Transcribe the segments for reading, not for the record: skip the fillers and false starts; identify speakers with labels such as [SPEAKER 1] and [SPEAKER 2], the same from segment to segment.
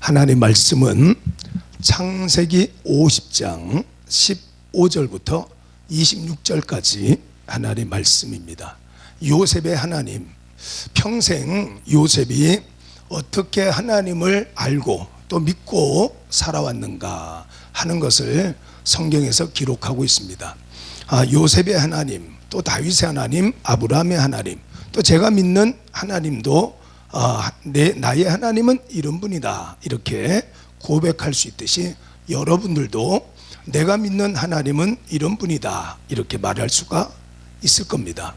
[SPEAKER 1] 하나님 말씀은 창세기 50장 15절부터 26절까지 하나님 말씀입니다. 요셉의 하나님, 평생 요셉이 어떻게 하나님을 알고 또 믿고 살아왔는가 하는 것을 성경에서 기록하고 있습니다. 요셉의 하나님, 또 다윗의 하나님, 아브라함의 하나님, 또 제가 믿는 하나님도 나의 하나님은 이런 분이다 이렇게 고백할 수 있듯이 여러분들도 내가 믿는 하나님은 이런 분이다 이렇게 말할 수가 있을 겁니다.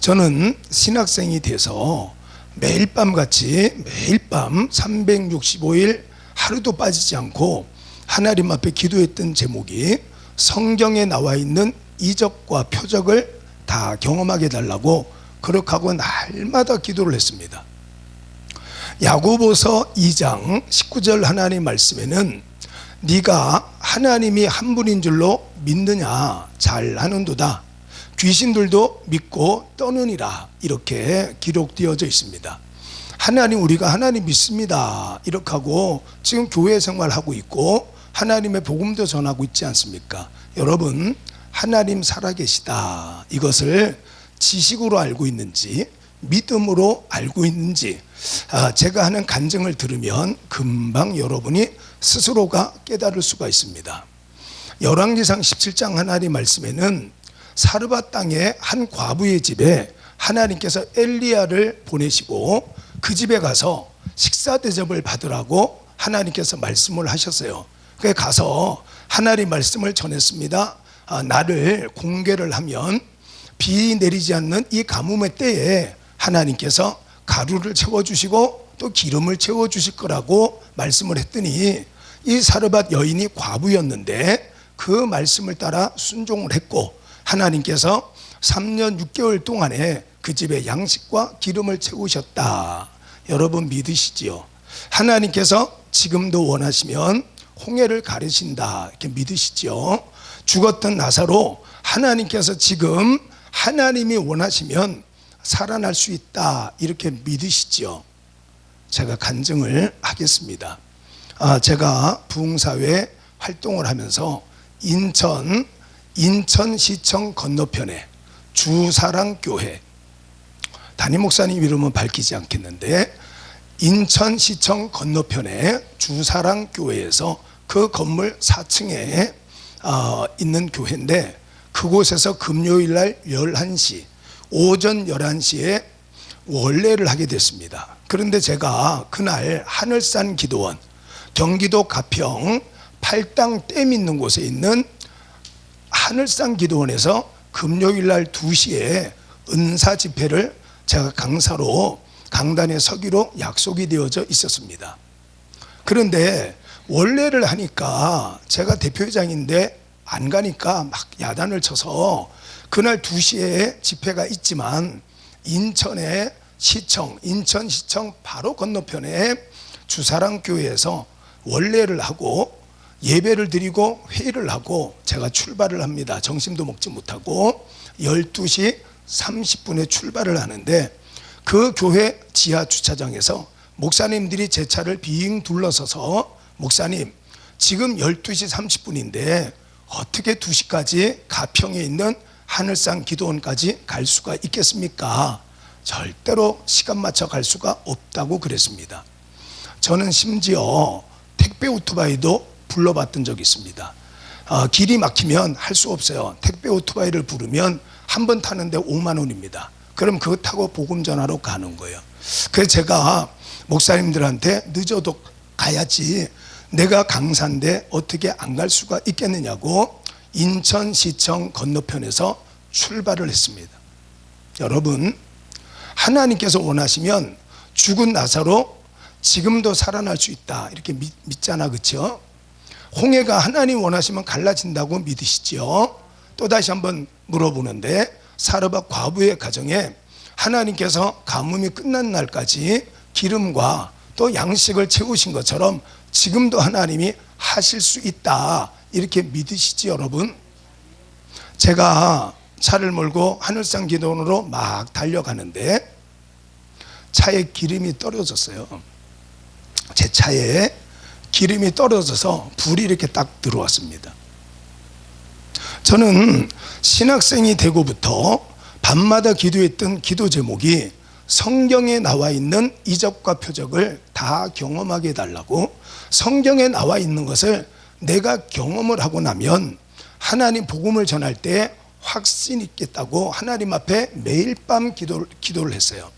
[SPEAKER 1] 저는 신학생이 돼서 매일 밤 365일 하루도 빠지지 않고 하나님 앞에 기도했던 제목이 성경에 나와 있는 이적과 표적을 다 경험하게 해달라고 그렇게 하고 날마다 기도를 했습니다. 야고보서 2장 19절 하나님 말씀에는 네가 하나님이 한 분인 줄로 믿느냐 잘하는도다 귀신들도 믿고 떠느니라 이렇게 기록되어져 있습니다. 하나님, 우리가 하나님 믿습니다 이렇게 하고 지금 교회 생활하고 있고 하나님의 복음도 전하고 있지 않습니까? 여러분, 하나님 살아계시다 이것을 지식으로 알고 있는지 믿음으로 알고 있는지 제가 하는 간증을 들으면 금방 여러분이 스스로가 깨달을 수가 있습니다. 열왕기상 17장 하나님 말씀에는 사르밧 땅의 한 과부의 집에 하나님께서 엘리야를 보내시고 그 집에 가서 식사 대접을 받으라고 하나님께서 말씀을 하셨어요. 그래 가서 하나님 말씀을 전했습니다. 나를 공개를 하면 비 내리지 않는 이 가뭄의 때에 하나님께서 가루를 채워주시고 또 기름을 채워주실 거라고 말씀을 했더니 이 사르밧 여인이 과부였는데 그 말씀을 따라 순종을 했고 하나님께서 3년 6개월 동안에 그 집에 양식과 기름을 채우셨다. 여러분 믿으시지요? 하나님께서 지금도 원하시면 홍해를 가르신다 이렇게 믿으시죠? 죽었던 나사로 하나님께서 지금 하나님이 원하시면 살아날 수 있다 이렇게 믿으시죠? 제가 간증을 하겠습니다. 제가 부흥사회 활동을 하면서 인천시청 건너편에 주사랑교회, 담임 목사님 이름은 밝히지 않겠는데 인천시청 건너편에 주사랑교회에서 그 건물 4층에 있는 교회인데 그곳에서 금요일날 11시 오전 11시에 원례를 하게 됐습니다. 그런데 제가 그날 하늘산 기도원 경기도 가평 팔당 댐 있는 곳에 있는 하늘산 기도원에서 금요일날 2시에 은사 집회를 제가 강사로 강단에 서기로 약속이 되어져 있었습니다. 그런데 원례를 하니까 제가 대표회장인데 안 가니까 막 야단을 쳐서 그날 2시에 집회가 있지만 인천시청 바로 건너편에 주사랑교회에서 원례를 하고 예배를 드리고 회의를 하고 제가 출발을 합니다. 점심도 먹지 못하고 12시 30분에 출발을 하는데 그 교회 지하 주차장에서 목사님들이 제 차를 빙 둘러서서 목사님 지금 12시 30분인데 어떻게 2시까지 가평에 있는 하늘산 기도원까지 갈 수가 있겠습니까? 절대로 시간 맞춰 갈 수가 없다고 그랬습니다. 저는 심지어 택배 오토바이도 불러봤던 적이 있습니다. 길이 막히면 할 수 없어요. 택배 오토바이를 부르면 한 번 타는데 5만 원입니다. 그럼 그거 타고 복음 전하러 가는 거예요. 그래서 제가 목사님들한테 늦어도 가야지 내가 강사인데 어떻게 안 갈 수가 있겠느냐고 인천시청 건너편에서 출발을 했습니다. 여러분, 하나님께서 원하시면 죽은 나사로 지금도 살아날 수 있다 이렇게 믿잖아, 그렇죠? 홍해가 하나님 원하시면 갈라진다고 믿으시죠? 또 다시 한번 물어보는데 사르밧 과부의 가정에 하나님께서 가뭄이 끝난 날까지 기름과 또 양식을 채우신 것처럼 지금도 하나님이 하실 수 있다 이렇게 믿으시지 여러분? 제가 차를 몰고 하늘산 기도원으로 막 달려가는데 차에 기름이 떨어졌어요. 제 차에 기름이 떨어져서 불이 이렇게 딱 들어왔습니다. 저는 신학생이 되고부터 밤마다 기도했던 기도 제목이 성경에 나와 있는 이적과 표적을 다 경험하게 해달라고, 성경에 나와 있는 것을 내가 경험을 하고 나면 하나님 복음을 전할 때 확신 있겠다고 하나님 앞에 매일 밤 기도를 했어요.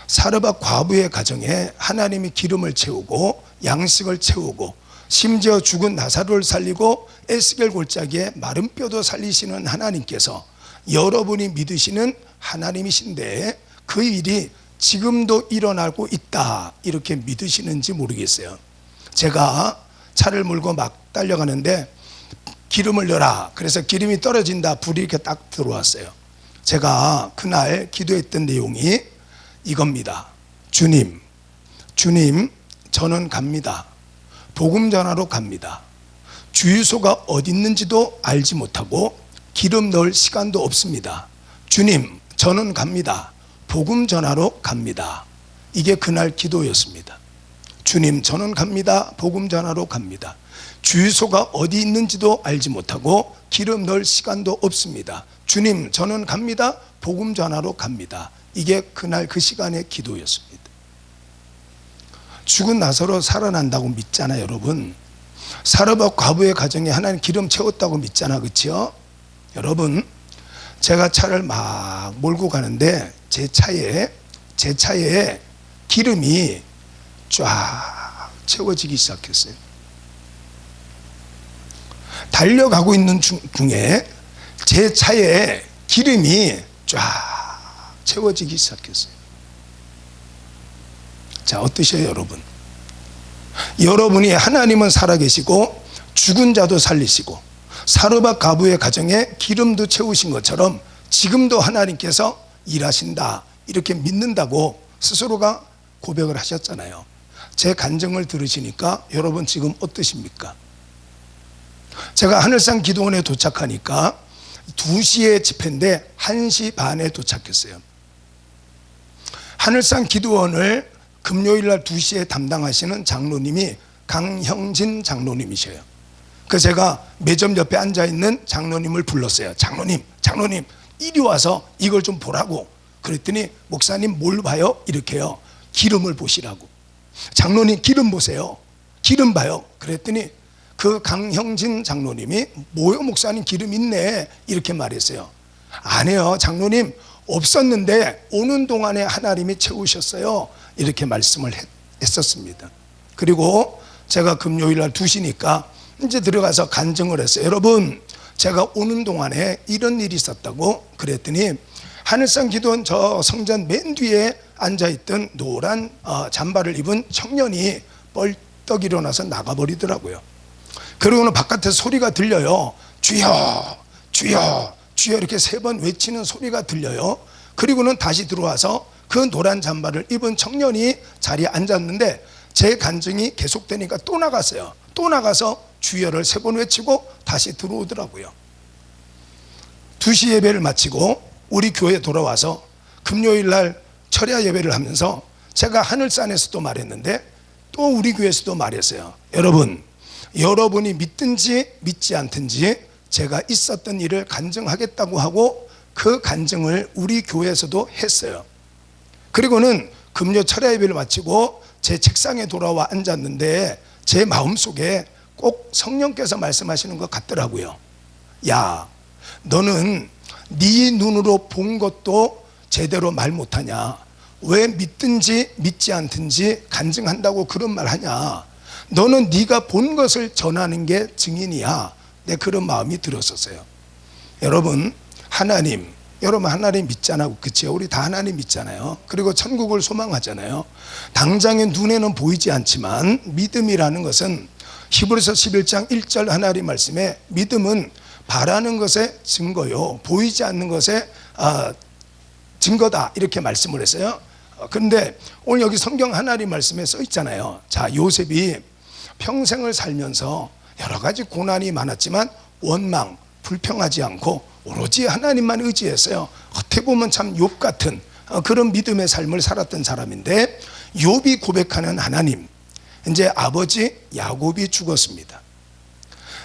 [SPEAKER 1] 사르밧 과부의 가정에 하나님이 기름을 채우고 양식을 채우고 심지어 죽은 나사로를 살리고 에스겔 골짜기에 마른 뼈도 살리시는 하나님께서 여러분이 믿으시는 하나님이신데 그 일이 지금도 일어나고 있다, 이렇게 믿으시는지 모르겠어요. 제가 차를 몰고 막 달려가는데 기름을 넣어라, 그래서 기름이 떨어진다, 불이 이렇게 딱 들어왔어요. 제가 그날 기도했던 내용이 이겁니다. 주님, 저는 갑니다. 복음 전하러 갑니다. 주유소가 어디 있는지도 알지 못하고 기름 넣을 시간도 없습니다. 주님, 저는 갑니다. 복음 전하러 갑니다. 이게 그날 기도였습니다. 주님, 저는 갑니다. 복음 전하러 갑니다. 주유소가 어디 있는지도 알지 못하고 기름 넣을 시간도 없습니다. 주님, 저는 갑니다. 복음 전하러 갑니다. 이게 그날 그 시간의 기도였습니다. 죽은 나사로 살아난다고 믿잖아요, 여러분. 사르밧 과부의 가정에 하나님 기름 채웠다고 믿잖아, 그렇죠? 여러분, 제가 차를 막 몰고 가는데 제 차에 기름이 쫙 채워지기 시작했어요. 달려가고 있는 중에 제 차에 기름이 쫙 채워지기 시작했어요. 자, 어떠세요, 여러분? 여러분이 하나님은 살아계시고 죽은 자도 살리시고 사르밧 과부의 가정에 기름도 채우신 것처럼 지금도 하나님께서 일하신다, 이렇게 믿는다고 스스로가 고백을 하셨잖아요. 제 간증을 들으시니까 여러분 지금 어떠십니까? 제가 하늘산 기도원에 도착하니까 2시에 집회인데 1시 반에 도착했어요. 하늘산 기도원을 금요일날 2시에 담당하시는 장로님이 강형진 장로님이셔요. 그래서 제가 매점 옆에 앉아있는 장로님을 불렀어요. 장로님 이리 와서 이걸 좀 보라고. 그랬더니 목사님 뭘 봐요? 이렇게요. 기름을 보시라고. 장로님 기름 보세요. 기름 봐요. 그랬더니 그 강형진 장로님이 뭐요 목사님 기름 있네, 이렇게 말했어요. 아니요 장로님, 없었는데 오는 동안에 하나님이 채우셨어요, 이렇게 말씀을 했었습니다. 그리고 제가 금요일날 2시니까 이제 들어가서 간증을 했어요. 여러분, 제가 오는 동안에 이런 일이 있었다고. 그랬더니 하늘산 기도원 저 성전 맨 뒤에 앉아있던 노란 잠바를 입은 청년이 벌떡 일어나서 나가버리더라고요. 그리고는 바깥에 소리가 들려요. 주여 주여 주여, 이렇게 3번 외치는 소리가 들려요. 그리고는 다시 들어와서 그 노란 잠바를 입은 청년이 자리에 앉았는데 제 간증이 계속되니까 또 나갔어요. 또 나가서 주여를 3번 외치고 다시 들어오더라고요. 2시 예배를 마치고 우리 교회에 돌아와서 금요일날 철야 예배를 하면서 제가 하늘산에서도 말했는데 또 우리 교회에서도 말했어요. 여러분이 믿든지 믿지 않든지 제가 있었던 일을 간증하겠다고 하고 그 간증을 우리 교회에서도 했어요. 그리고는 금요 철야 예배를 마치고 제 책상에 돌아와 앉았는데 제 마음속에 꼭 성령께서 말씀하시는 것 같더라고요. 야, 너는 네 눈으로 본 것도 제대로 말 못하냐? 왜 믿든지 믿지 않든지 간증한다고 그런 말 하냐? 너는 네가 본 것을 전하는 게 증인이야. 내 그런 마음이 들었었어요. 여러분 하나님 믿잖아요, 그치요? 우리 다 하나님 믿잖아요. 그리고 천국을 소망하잖아요. 당장의 눈에는 보이지 않지만 믿음이라는 것은 히브리서 11장 1절 하나님 말씀에 믿음은 바라는 것의 증거요 보이지 않는 것의 증거다, 이렇게 말씀을 했어요. 그런데 오늘 여기 성경 하나님 말씀에 써 있잖아요. 자, 요셉이 평생을 살면서 여러 가지 고난이 많았지만 원망, 불평하지 않고 오로지 하나님만 의지했어요. 어떻게 보면 참 욥 같은 그런 믿음의 삶을 살았던 사람인데, 욥이 고백하는 하나님, 이제 아버지 야곱이 죽었습니다.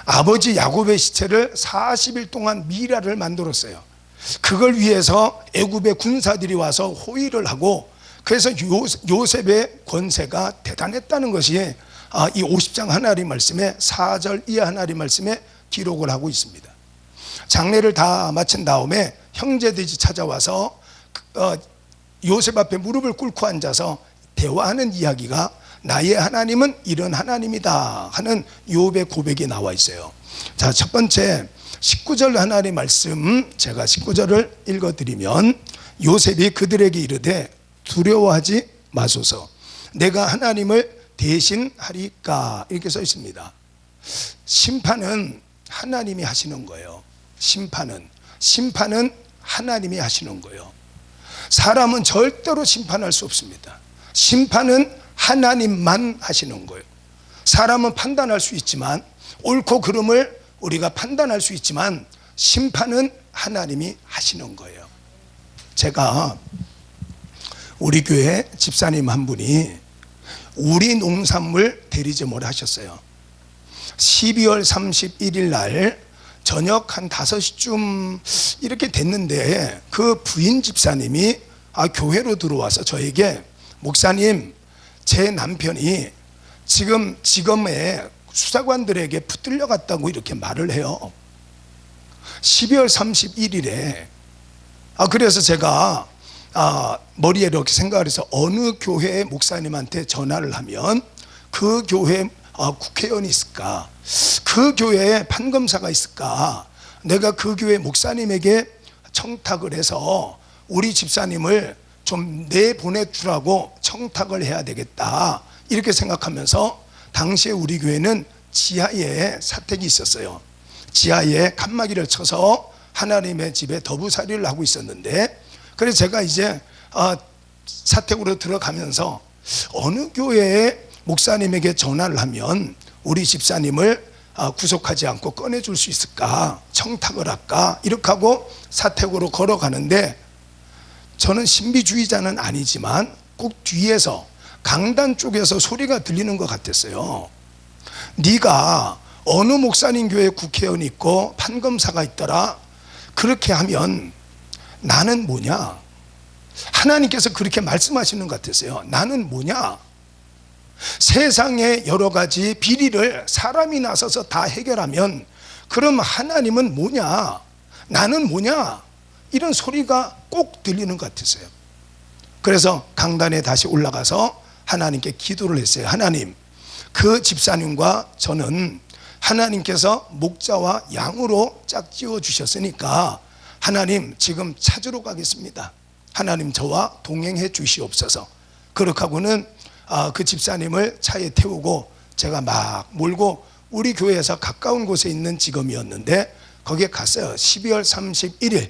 [SPEAKER 1] 아버지 야곱의 시체를 40일 동안 미라를 만들었어요. 그걸 위해서 애굽의 군사들이 와서 호위를 하고, 그래서 요셉의 권세가 대단했다는 것이 이 50장 하나님 말씀에 4절 이하 하나님 말씀에 기록을 하고 있습니다. 장례를 다 마친 다음에 형제들이 찾아와서 요셉 앞에 무릎을 꿇고 앉아서 대화하는 이야기가 나의 하나님은 이런 하나님이다 하는 욥의 고백이 나와 있어요. 자, 첫 번째 19절 하나님 말씀, 제가 19절을 읽어드리면, 요셉이 그들에게 이르되 두려워하지 마소서, 내가 하나님을 대신하리까, 이렇게 써 있습니다. 심판은 하나님이 하시는 거예요. 심판은 하나님이 하시는 거예요. 사람은 절대로 심판할 수 없습니다. 심판은 하나님만 하시는 거예요. 사람은 판단할 수 있지만, 옳고 그름을 우리가 판단할 수 있지만, 심판은 하나님이 하시는 거예요. 제가 우리 교회 집사님 한 분이 우리 농산물 대리점을 하셨어요. 12월 31일 날 저녁 한 5시쯤 이렇게 됐는데, 그 부인 집사님이 교회로 들어와서 저에게, 목사님, 제 남편이 지금 지검에 수사관들에게 붙들려 갔다고 이렇게 말을 해요. 12월 31일에. 그래서 제가 머리에 이렇게 생각을 해서, 어느 교회 목사님한테 전화를 하면 그 교회 국회의원이 있을까, 그 교회에 판검사가 있을까, 내가 그 교회 목사님에게 청탁을 해서 우리 집사님을 좀 내보내주라고 청탁을 해야 되겠다, 이렇게 생각하면서, 당시에 우리 교회는 지하에 사택이 있었어요. 지하에 칸막이를 쳐서 하나님의 집에 더부살이를 하고 있었는데, 그래서 제가 이제 사택으로 들어가면서 어느 교회에 목사님에게 전화를 하면 우리 집사님을 구속하지 않고 꺼내줄 수 있을까, 청탁을 할까, 이렇게 하고 사택으로 걸어가는데, 저는 신비주의자는 아니지만 꼭 뒤에서 강단 쪽에서 소리가 들리는 것 같았어요. 네가 어느 목사님 교회 국회의원이 있고 판검사가 있더라, 그렇게 하면 나는 뭐냐? 하나님께서 그렇게 말씀하시는 것 같았어요. 나는 뭐냐? 세상의 여러 가지 비리를 사람이 나서서 다 해결하면 그럼 하나님은 뭐냐? 나는 뭐냐? 이런 소리가 꼭 들리는 것 같았어요. 그래서 강단에 다시 올라가서 하나님께 기도를 했어요. 하나님, 그 집사님과 저는 하나님께서 목자와 양으로 짝지어 주셨으니까 하나님 지금 찾으러 가겠습니다. 하나님 저와 동행해 주시옵소서. 그렇게 하고는 그 집사님을 차에 태우고 제가 막 몰고 우리 교회에서 가까운 곳에 있는 지검이었는데 거기에 갔어요. 12월 31일.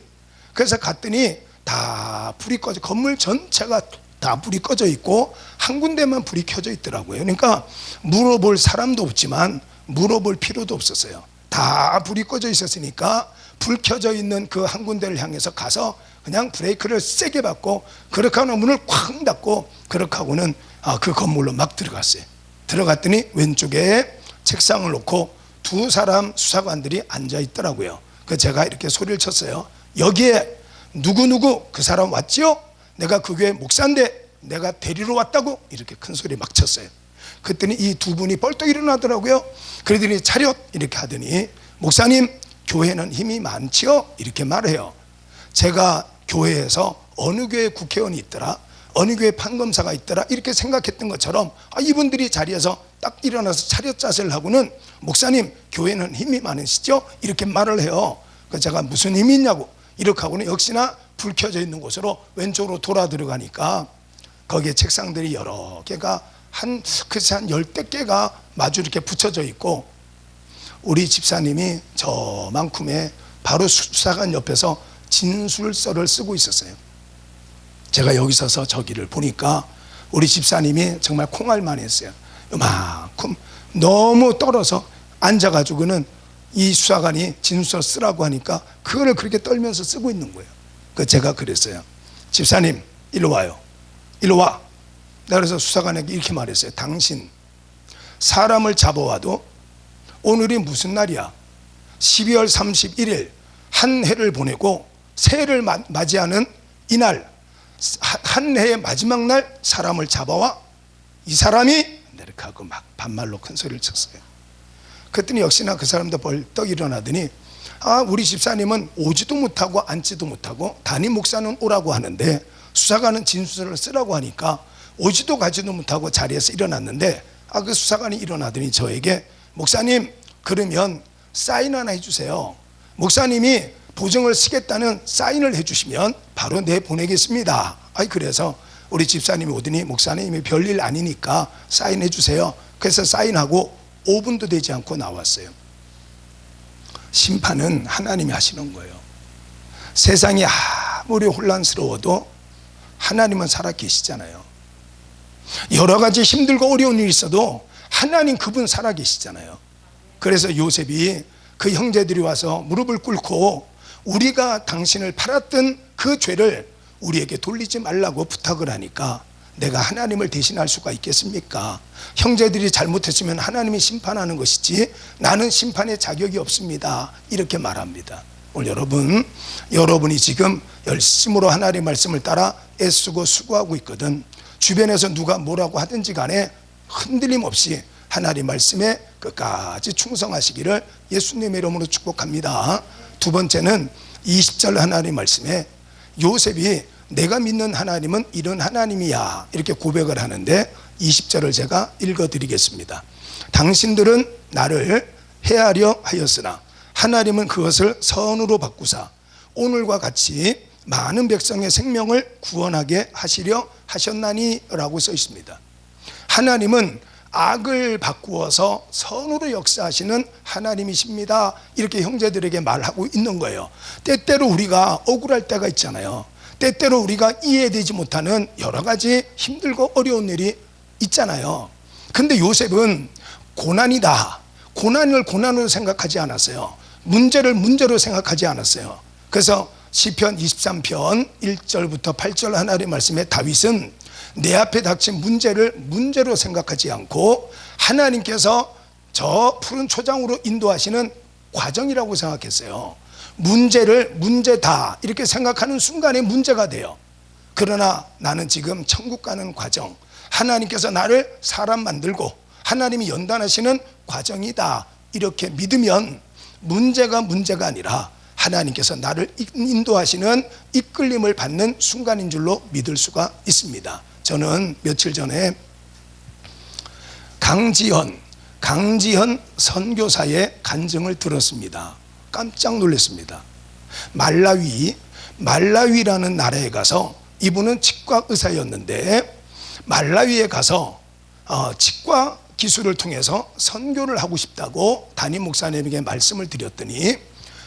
[SPEAKER 1] 그래서 갔더니 다 불이 꺼져, 건물 전체가 다 불이 꺼져 있고 한 군데만 불이 켜져 있더라고요. 그러니까 물어볼 사람도 없지만 물어볼 필요도 없었어요. 다 불이 꺼져 있었으니까 불 켜져 있는 그 한 군데를 향해서 가서 그냥 브레이크를 세게 밟고 그렇게 하고 문을 쾅 닫고 그렇게 하고는 그 건물로 막 들어갔어요. 들어갔더니 왼쪽에 책상을 놓고 두 사람 수사관들이 앉아 있더라고요. 그 제가 이렇게 소리를 쳤어요. 여기에 누구누구 그 사람 왔지요? 내가 그 교회 목사인데 내가 데리러 왔다고, 이렇게 큰 소리 막 쳤어요. 그랬더니 이 두 분이 벌떡 일어나더라고요. 그러더니 차렷 이렇게 하더니, 목사님 교회는 힘이 많지요? 이렇게 말해요. 제가 교회에서 어느 교회 국회의원이 있더라, 어느 교회 판검사가 있더라, 이렇게 생각했던 것처럼 이분들이 자리에서 딱 일어나서 차렷 자세를 하고는, 목사님 교회는 힘이 많으시죠? 이렇게 말을 해요. 그래서 제가 무슨 힘이 있냐고 이렇게 하고는 역시나 불 켜져 있는 곳으로 왼쪽으로 돌아 들어가니까 거기에 책상들이 여러 개가 글쎄 한 10대 개가 마주 이렇게 붙여져 있고, 우리 집사님이 저만큼의 바로 수사관 옆에서 진술서를 쓰고 있었어요. 제가 여기 서서 저기를 보니까 우리 집사님이 정말 콩알만 했어요. 이만큼 너무 떨어서 앉아가지고는 이 수사관이 진술서 쓰라고 하니까 그거를 그렇게 떨면서 쓰고 있는 거예요. 제가 그랬어요. 집사님 일로 와요. 일로 와. 그래서 수사관에게 이렇게 말했어요. 당신 사람을 잡아와도 오늘이 무슨 날이야? 12월 31일 한 해를 보내고 새해를 맞이하는 이날, 한 해의 마지막 날 사람을 잡아와 이 사람이 이렇게 하고 막 반말로 큰 소리를 쳤어요. 그랬더니 역시나 그 사람도 벌떡 일어나더니 우리 집사님은 오지도 못하고 앉지도 못하고 담임 목사는 오라고 하는데 수사관은 진술을 쓰라고 하니까 오지도 가지도 못하고 자리에서 일어났는데 그 수사관이 일어나더니 저에게 목사님 그러면 사인 하나 해주세요. 목사님이 보증을 쓰겠다는 사인을 해주시면 바로 내보내겠습니다. 그래서 우리 집사님이 오더니 목사님이 별일 아니니까 사인해 주세요. 그래서 사인하고 5분도 되지 않고 나왔어요. 심판은 하나님이 하시는 거예요. 세상이 아무리 혼란스러워도 하나님은 살아계시잖아요. 여러 가지 힘들고 어려운 일이 있어도 하나님 그분 살아계시잖아요. 그래서 요셉이 그 형제들이 와서 무릎을 꿇고 우리가 당신을 팔았던 그 죄를 우리에게 돌리지 말라고 부탁을 하니까 내가 하나님을 대신할 수가 있겠습니까? 형제들이 잘못했으면 하나님이 심판하는 것이지 나는 심판의 자격이 없습니다. 이렇게 말합니다. 오늘 여러분이 지금 열심으로 하나님의 말씀을 따라 애쓰고 수고하고 있거든. 주변에서 누가 뭐라고 하든지 간에 흔들림 없이 하나님 말씀에 끝까지 충성하시기를 예수님의 이름으로 축복합니다. 두 번째는 20절 하나님 말씀에 요셉이 내가 믿는 하나님은 이런 하나님이야 이렇게 고백을 하는데 20절을 제가 읽어드리겠습니다. 당신들은 나를 해하려 하였으나 하나님은 그것을 선으로 바꾸사 오늘과 같이 많은 백성의 생명을 구원하게 하시려 하셨나니 라고 써 있습니다. 하나님은 악을 바꾸어서 선으로 역사하시는 하나님이십니다. 이렇게 형제들에게 말하고 있는 거예요. 때때로 우리가 억울할 때가 있잖아요. 때때로 우리가 이해되지 못하는 여러 가지 힘들고 어려운 일이 있잖아요. 근데 요셉은 고난이다. 고난을 고난으로 생각하지 않았어요. 문제를 문제로 생각하지 않았어요. 그래서 시편 23편 1절부터 8절 하나님의 말씀에 다윗은 내 앞에 닥친 문제를 문제로 생각하지 않고 하나님께서 저 푸른 초장으로 인도하시는 과정이라고 생각했어요. 문제를 문제다 이렇게 생각하는 순간에 문제가 돼요. 그러나 나는 지금 천국 가는 과정, 하나님께서 나를 사람 만들고 하나님이 연단하시는 과정이다 이렇게 믿으면 문제가 문제가 아니라 하나님께서 나를 인도하시는 이끌림을 받는 순간인 줄로 믿을 수가 있습니다. 저는 며칠 전에 강지현 선교사의 간증을 들었습니다. 깜짝 놀랐습니다. 말라위라는 나라에 가서 이분은 치과 의사였는데 말라위에 가서 치과 기술을 통해서 선교를 하고 싶다고 담임 목사님에게 말씀을 드렸더니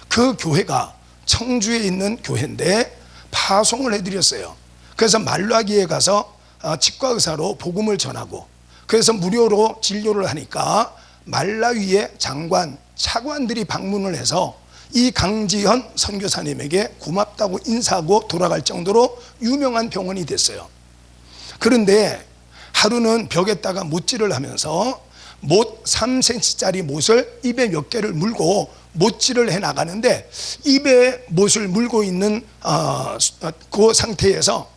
[SPEAKER 1] 그 교회가 청주에 있는 교회인데 파송을 해드렸어요. 그래서 말라위에 가서 치과 의사로 복음을 전하고 그래서 무료로 진료를 하니까 말라위의 장관, 차관들이 방문을 해서 이 강지현 선교사님에게 고맙다고 인사하고 돌아갈 정도로 유명한 병원이 됐어요. 그런데 하루는 벽에다가 못질을 하면서 못 3cm짜리 못을 입에 몇 개를 물고 못질을 해 나가는데 입에 못을 물고 있는 그 상태에서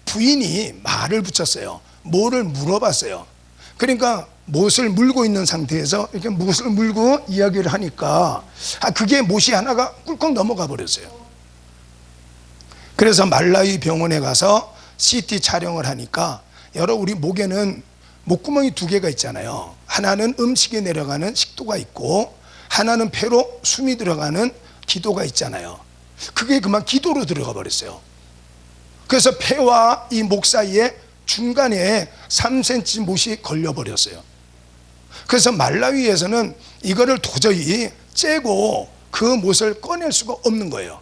[SPEAKER 1] 부인이 말을 붙였어요. 뭐를 물어봤어요. 그러니까 못을 물고 있는 상태에서 이렇게 못을 물고 이야기를 하니까 그게 못이 하나가 꿀꺽 넘어가 버렸어요. 그래서 말라위 병원에 가서 CT 촬영을 하니까 우리 목에는 목구멍이 두 개가 있잖아요. 하나는 음식이 내려가는 식도가 있고 하나는 폐로 숨이 들어가는 기도가 있잖아요. 그게 그만 기도로 들어가 버렸어요. 그래서 폐와 이 목 사이에 중간에 3cm 못이 걸려버렸어요. 그래서 말라위에서는 이거를 도저히 째고 그 못을 꺼낼 수가 없는 거예요.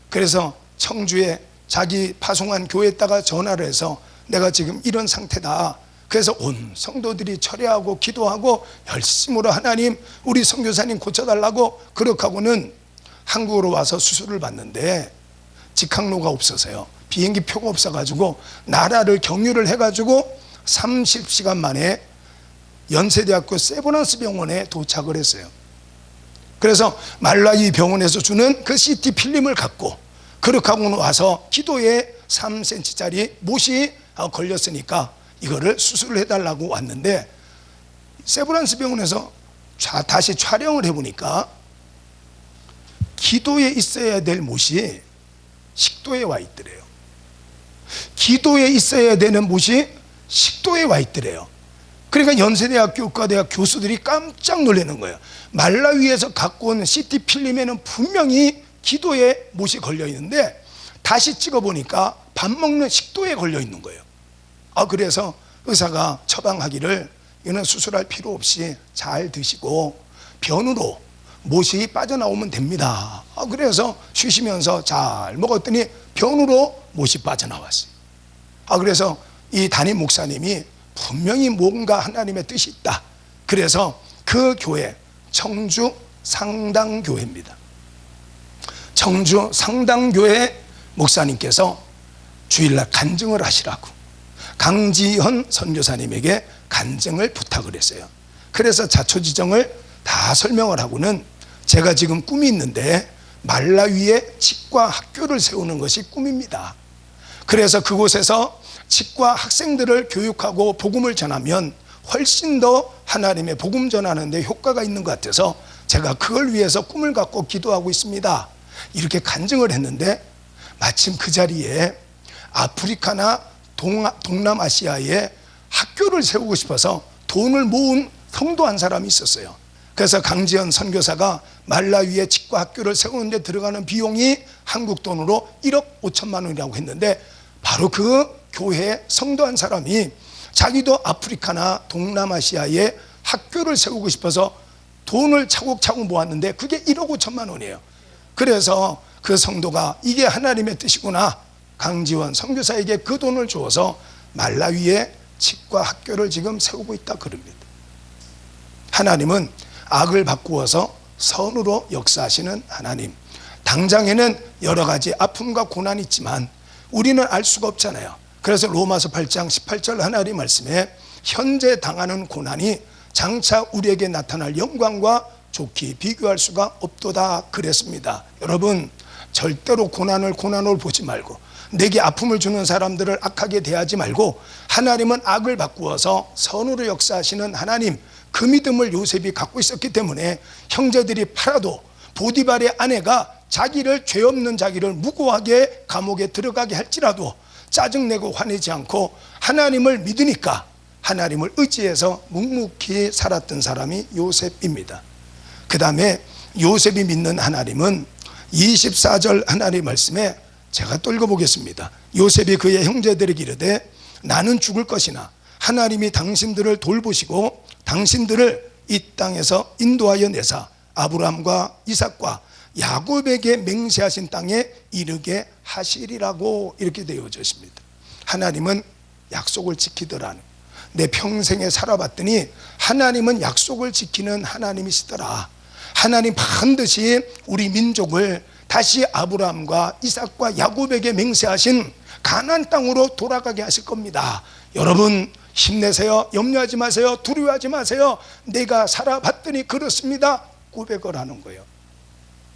[SPEAKER 1] 그래서 청주에 자기 파송한 교회에다가 전화를 해서 내가 지금 이런 상태다. 그래서 온 성도들이 철회하고 기도하고 열심으로 하나님 우리 선교사님 고쳐달라고 그렇게 하고는 한국으로 와서 수술을 받는데 직항로가 없어서요. 비행기 표가 없어가지고 나라를 경유를 해가지고 30시간 만에 연세대학교 세브란스 병원에 도착을 했어요. 그래서 말라위 병원에서 주는 그 CT 필름을 갖고 그렇게 하고 와서 기도에 3cm짜리 못이 걸렸으니까 이거를 수술을 해달라고 왔는데, 세브란스 병원에서 다시 촬영을 해보니까 기도에 있어야 될 못이 식도에 와 있더래요. 기도에 있어야 되는 못이 식도에 와 있더래요. 그러니까 연세대학교 의과대학 교수들이 깜짝 놀라는 거예요. 말라위에서 갖고 온 CT 필름에는 분명히 기도에 못이 걸려 있는데 다시 찍어보니까 밥 먹는 식도에 걸려 있는 거예요. 그래서 의사가 처방하기를 이거는 수술할 필요 없이 잘 드시고 변으로 못이 빠져나오면 됩니다. 그래서 쉬시면서 잘 먹었더니 변으로 못이 빠져나왔어요. 그래서 이 담임 목사님이 분명히 뭔가 하나님의 뜻이 있다. 그래서 그 교회 청주 상당교회입니다. 청주 상당교회 목사님께서 주일날 간증을 하시라고 강지현 선교사님에게 간증을 부탁을 했어요. 그래서 자초지정을 다 설명을 하고는 제가 지금 꿈이 있는데 말라위에 치과 학교를 세우는 것이 꿈입니다. 그래서 그곳에서 치과 학생들을 교육하고 복음을 전하면 훨씬 더 하나님의 복음 전하는 데 효과가 있는 것 같아서 제가 그걸 위해서 꿈을 갖고 기도하고 있습니다. 이렇게 간증을 했는데 마침 그 자리에 아프리카나 동남아시아에 학교를 세우고 싶어서 돈을 모은 성도 한 사람이 있었어요. 그래서 강지현 선교사가 말라위에 치과 학교를 세우는 데 들어가는 비용이 한국 돈으로 1억 5천만 원이라고 했는데, 바로 그 교회 성도 한 사람이 자기도 아프리카나 동남아시아에 학교를 세우고 싶어서 돈을 차곡차곡 모았는데 그게 1억 5천만 원이에요. 그래서 그 성도가 이게 하나님의 뜻이구나, 강지원 선교사에게 그 돈을 주어서 말라위에 치과 학교를 지금 세우고 있다 그럽니다. 하나님은 악을 바꾸어서 선으로 역사하시는 하나님. 당장에는 여러 가지 아픔과 고난이 있지만 우리는 알 수가 없잖아요. 그래서 로마서 8장 18절 하나님 말씀에 현재 당하는 고난이 장차 우리에게 나타날 영광과 좋게 비교할 수가 없도다 그랬습니다. 여러분, 절대로 고난을 보지 말고 내게 아픔을 주는 사람들을 악하게 대하지 말고, 하나님은 악을 바꾸어서 선으로 역사하시는 하나님, 그 믿음을 요셉이 갖고 있었기 때문에 형제들이 팔아도 보디발의 아내가 자기를, 죄 없는 자기를 무고하게 감옥에 들어가게 할지라도 짜증내고 화내지 않고 하나님을 믿으니까 하나님을 의지해서 묵묵히 살았던 사람이 요셉입니다. 그 다음에 요셉이 믿는 하나님은 24절 하나님의 말씀에 제가 또 읽어보겠습니다. 요셉이 그의 형제들에게 이르되 나는 죽을 것이나 하나님이 당신들을 돌보시고 당신들을 이 땅에서 인도하여 내사 아브라함과 이삭과 야곱에게 맹세하신 땅에 이르게 하시리라고 이렇게 되어져 있습니다. 하나님은 약속을 지키더라는, 내 평생에 살아봤더니 하나님은 약속을 지키는 하나님이시더라. 하나님 반드시 우리 민족을 다시 아브라함과 이삭과 야곱에게 맹세하신 가나안 땅으로 돌아가게 하실 겁니다. 여러분 힘내세요. 염려하지 마세요. 두려워하지 마세요. 내가 살아봤더니 그렇습니다. 고백을 하는 거예요.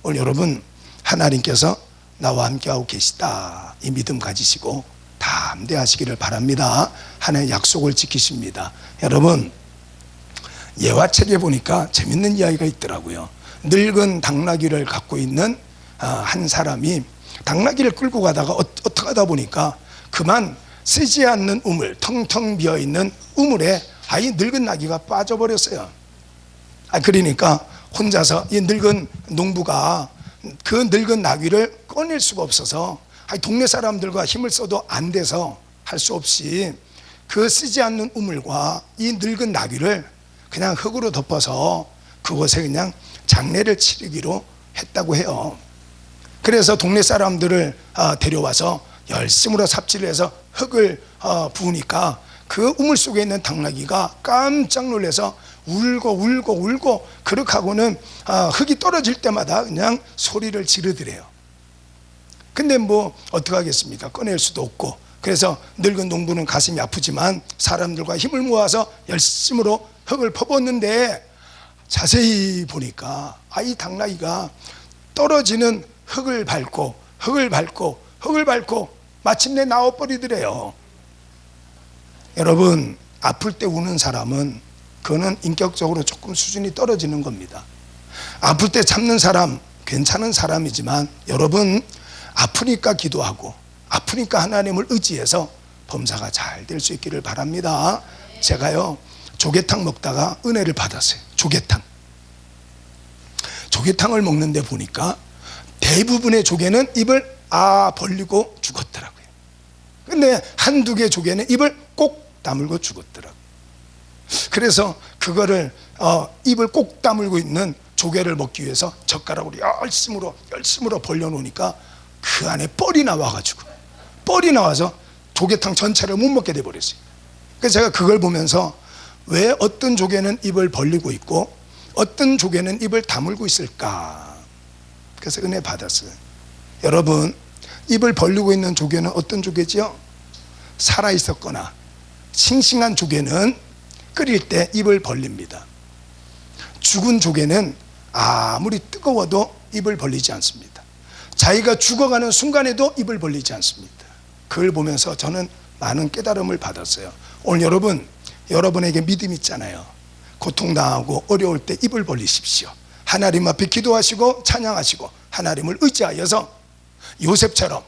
[SPEAKER 1] 오늘 여러분, 하나님께서 나와 함께하고 계시다, 이 믿음 가지시고 담대하시기를 바랍니다. 하나님의 약속을 지키십니다. 여러분, 예화책에 보니까 재밌는 이야기가 있더라고요. 늙은 당나귀를 갖고 있는 한 사람이 당나귀를 끌고 가다가 어떻게 하다 보니까 그만 쓰지 않는 우물, 텅텅 비어있는 우물에 이 늙은 나귀가 빠져버렸어요. 그러니까 혼자서 이 늙은 농부가 그 늙은 나귀를 꺼낼 수가 없어서 동네 사람들과 힘을 써도 안 돼서 할 수 없이 그 쓰지 않는 우물과 이 늙은 나귀를 그냥 흙으로 덮어서 그곳에 그냥 장례를 치르기로 했다고 해요. 그래서 동네 사람들을 데려와서 열심으로 삽질을 해서 흙을 부으니까 그 우물 속에 있는 당나귀가 깜짝 놀라서 울고 그렇게 하고는 흙이 떨어질 때마다 그냥 소리를 지르더래요. 근데 뭐 어떡하겠습니까? 꺼낼 수도 없고. 그래서 늙은 농부는 가슴이 아프지만 사람들과 힘을 모아서 열심으로 흙을 퍼붓는데 자세히 보니까 이 당나귀가 떨어지는 흙을 밟고 마침내 나와버리더래요. 여러분, 아플 때 우는 사람은 그거는 인격적으로 조금 수준이 떨어지는 겁니다. 아플 때 참는 사람 괜찮은 사람이지만, 여러분, 아프니까 기도하고 아프니까 하나님을 의지해서 범사가 잘 될 수 있기를 바랍니다. 제가요, 조개탕 먹다가 은혜를 받았어요. 조개탕을 먹는데 보니까 대부분의 조개는 입을 벌리고 죽었더라고요. 근데 한두 개 조개는 입을 꼭 다물고 죽었더라고요. 그래서 그거를 입을 꼭 다물고 있는 조개를 먹기 위해서 젓가락으로 열심으로 벌려놓으니까 그 안에 뻘이 나와서 조개탕 전체를 못 먹게 돼버렸어요. 그래서 제가 그걸 보면서 왜 어떤 조개는 입을 벌리고 있고 어떤 조개는 입을 다물고 있을까? 그래서 은혜 받았어요. 여러분, 입을 벌리고 있는 조개는 어떤 조개지요? 살아있었거나 싱싱한 조개는 끓일 때 입을 벌립니다. 죽은 조개는 아무리 뜨거워도 입을 벌리지 않습니다. 자기가 죽어가는 순간에도 입을 벌리지 않습니다. 그걸 보면서 저는 많은 깨달음을 받았어요. 오늘 여러분에게 믿음 있잖아요. 고통당하고 어려울 때 입을 벌리십시오. 하나님 앞에 기도하시고 찬양하시고 하나님을 의지하여서 요셉처럼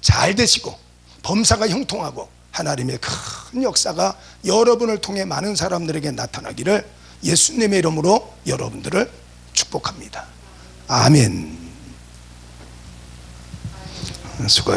[SPEAKER 1] 잘 되시고 범사가 형통하고 하나님의 큰 역사가 여러분을 통해 많은 사람들에게 나타나기를 예수님의 이름으로 여러분들을 축복합니다. 아멘. 수고하셨습니다.